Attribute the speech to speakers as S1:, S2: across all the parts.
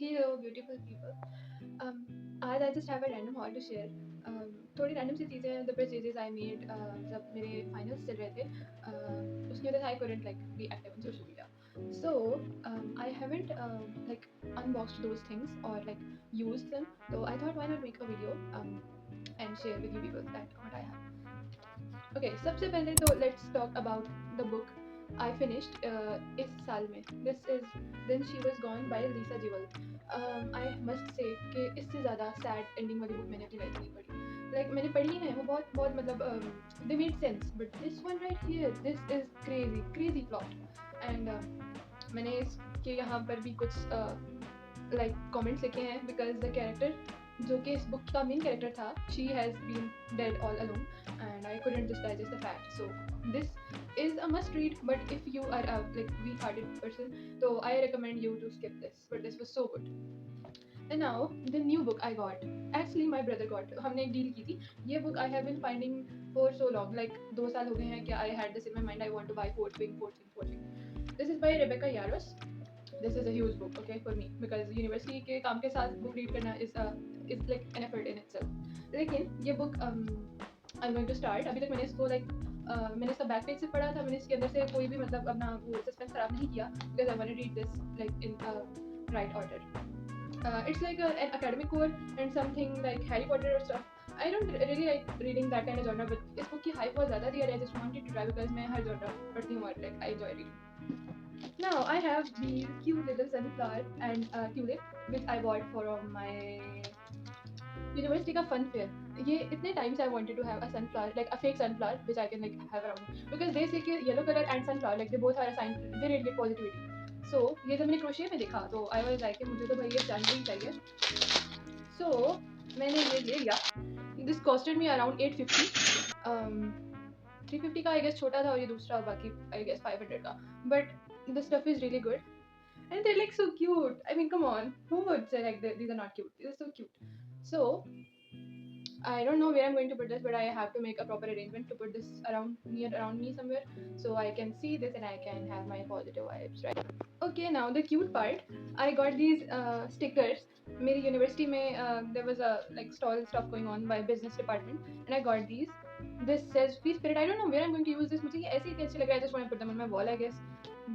S1: Hello, beautiful people. आज I just have a random haul to share. थोड़ी random सी चीज़ें हैं, the purchases I made जब मेरे finals चल रहे थे. उसकी वजह से I couldn't like be active on social media. So I haven't like unboxed those things or like used them. So I thought why not make a video and share with you people that what I have. Okay, सबसे पहले तो let's talk about the book I finished इस साल में. This is Then She Was Gone by Lisa Jewell. I must say कि इससे ज़्यादा sad ending वाली book मैंने अपनी लाइफ में नहीं पढ़ी. Like मैंने पढ़ी है वो बहुत बहुत मतलब they made sense, but this one right here, this is crazy plot. And मैंने इसके यहाँ पर भी कुछ like comments लिखे हैं because the character जो कि इस बुक का मेन कैरेक्टर था, she has been dead all along and I couldn't just digest the fact. So this is a must read, but if you are a like weak-hearted person, so I recommend you to skip this. But this was so good. And now the new book I got. Actually, my brother got. हमने एक deal की थी. ये book I have been finding for so long. Like 2 साल हो गए हैं कि I had this in my mind. I want to buy Fourth Wing. This is by Rebecca Yarros. This is a huge book, okay, for me because university के काम के साथ book read करना is like an effort in itself. लेकिन ये book I'm going to start. अभी तक मैंने इसको मैंने इसका बैक पेज से पढ़ा था. मैंने इसके अंदर से कोई भी मतलब अपना वो सस्पेंस खराब नहीं किया because I want to read this like in right order. It's like an academic core and something like Harry Potter or stuff. I don't really like reading that kind of genre, but इस book की hype बहुत ज़्यादा थी और I just wanted to try because मैं हर genre पढ़ती हूँ और like I enjoy reading. Now I have these cute little sunflower and tulip which I bought from my university का fun fair. ये इतने time से I wanted to have a sunflower, like a fake sunflower which I can like have around because they say कि yellow color and sunflower like they both are assigned, they radiate positivity. So ये जब मैंने crochet में देखा तो I was like कि मुझे तो भाई ये जानना ही चाहिए. So मैंने ये ले लिया. This costed me around 850. 350 का I guess छोटा था और ये दूसरा बाकी I guess 500 का. But the stuff is really good. And they're like so cute. I mean, come on. Who would say like these are not cute? These are so cute. So I don't know where I'm going to put this, but I have to make a proper arrangement to put this around me somewhere, so I can see this and I can have my positive vibes, right? Okay, now the cute part. I got these stickers. मेरी university में there was a like stall stuff going on by business department, and I got these. This says free spirit. I don't know where I'm going to use this. मुझे ये ऐसे ही अच्छे लग रहा है. I just want to put them on my wall, I guess.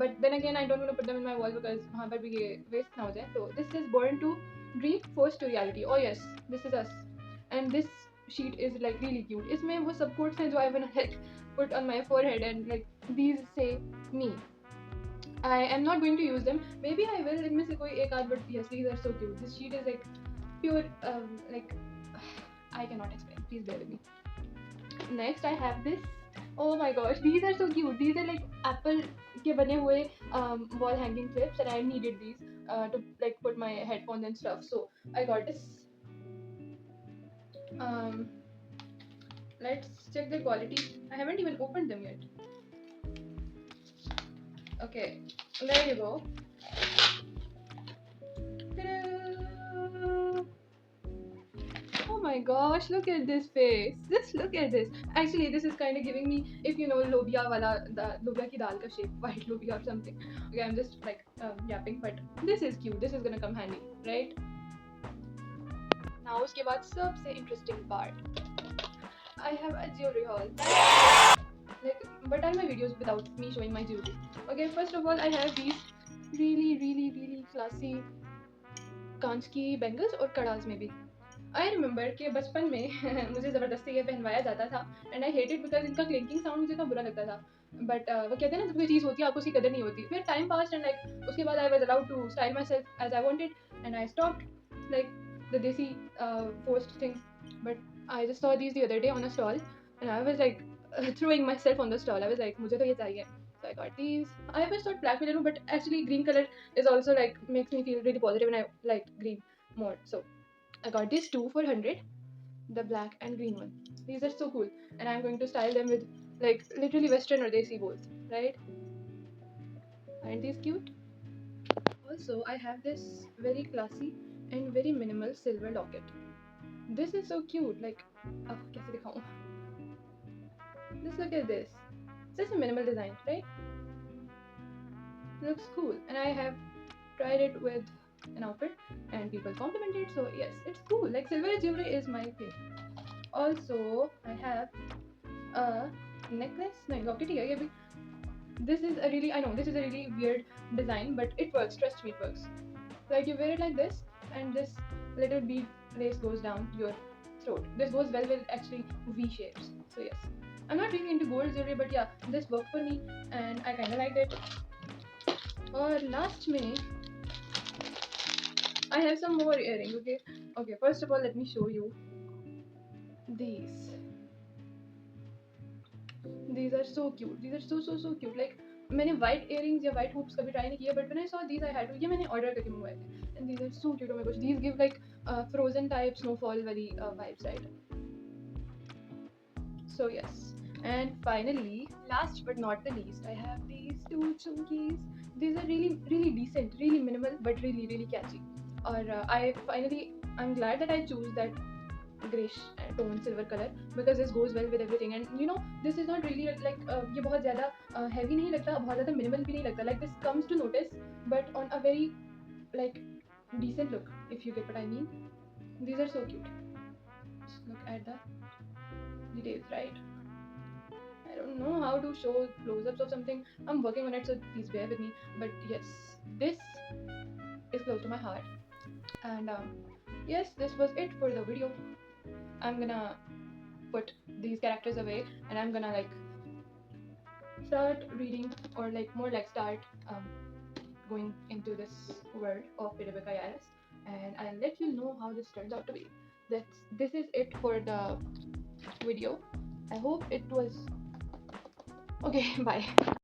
S1: But then again, I don't want to put them in my wall because वहाँ पर भी ये waste ना हो जाए. So this is born to dream, forced to reality. Oh yes, this is us. And this sheet is like really cute. इसमें वो सब quotes हैं जो I wanna like put on my forehead and like these say me. I am not going to use them. Maybe I will इनमें से कोई एक आध, but yes, these are so cute. This sheet is like pure like I cannot explain. Please bear with me. Next I have this. Oh my gosh, these are so cute. These are like apple के बने हुए wall hanging clips and I needed these to like put my headphones and stuff. So I got this. Um, let's check the quality. I haven't even opened them yet. Okay, there you go. Ta-da! Oh my gosh, look at this face. Just look at this. Actually, this is kind of giving me, if you know, lobia wala, the lobia ki dal ka shape, white lobia or something. Okay, I'm just like yapping, but this is cute. This is gonna come handy, right? Now, uske baad sabse interesting part. I have a jewelry haul. Like, what are my videos without me showing my jewelry? Okay, first of all, I have these really classy कांच की bangles और कड़ाज में भी. I remember कि बचपन में मुझे ज़बरदस्ती ये पहनवाया जाता था एंड आई हेटेड बिकॉज इनका क्लिंकिंग साउंड मुझे इतना बुरा लगता था. बट वो कहते हैं ना, जब कोई चीज़ होती है आपको उसकी कदर नहीं होती. फिर टाइम पास एंड लाइक उसके बाद I was allowed to style myself as I wanted and I stopped like the desi post things. But I just saw these the other day on a stall and I was like throwing myself on the stall. I was like, मुझे तो ये चाहिए. So I got these. I first thought black will, but actually green color is also like makes me feel really positive and I like green more. So I got these two for 100, the black and green one. These are so cool and I'm going to style them with like literally western or desi both, right? Aren't these cute? Also, I have this very classy and very minimal silver locket. This is so cute. Like, कैसे दिखाऊं? Just look at this. Such a minimal design, right? Looks cool. And I have tried it with an outfit and people compliment it. So yes, it's cool. Like silver jewelry is my thing. Also, I have a necklace. No, locket here. Yeah, this is a really, I know this is a really weird design, but it works. Trust me, it works. Like you wear it like this, and this little bead lace goes down your throat. This goes well with actually V shapes. So yes, I'm not really into gold jewelry, but yeah, this worked for me, and I kind of liked it. Or last में I have some more earrings. Okay. First of all, let me show you these. These are so cute. These are so cute. Like मैंने white earrings या white hoops कभी try नहीं किया, but when I saw these, I had to. ये मैंने order करके मंगवाए थे. And these are so cute. Oh my gosh, these give like frozen type snowfall वाली vibes, right? So yes. And finally, last but not the least, I have these two chunkies. These are really decent, really minimal, but really catchy. Or I'm glad that I choose that grayish tone silver color because this goes well with everything. And you know, this is not really like ये बहुत ज़्यादा heavy नहीं लगता, बहुत ज़्यादा minimal भी नहीं लगता. Like this comes to notice, but on a very like decent look, if you get what I mean. These are so cute. Just look at the details, right? I don't know how to show close-ups of something. I'm working on it, so please bear with me. But yes, this is close to my heart. And yes, this was it for the video. I'm gonna put these characters away, and I'm gonna like start reading, or like more like start going into this world of Rebecca Yaris, and I'll let you know how this turns out to be. This is it for the video. I hope it was okay. Bye.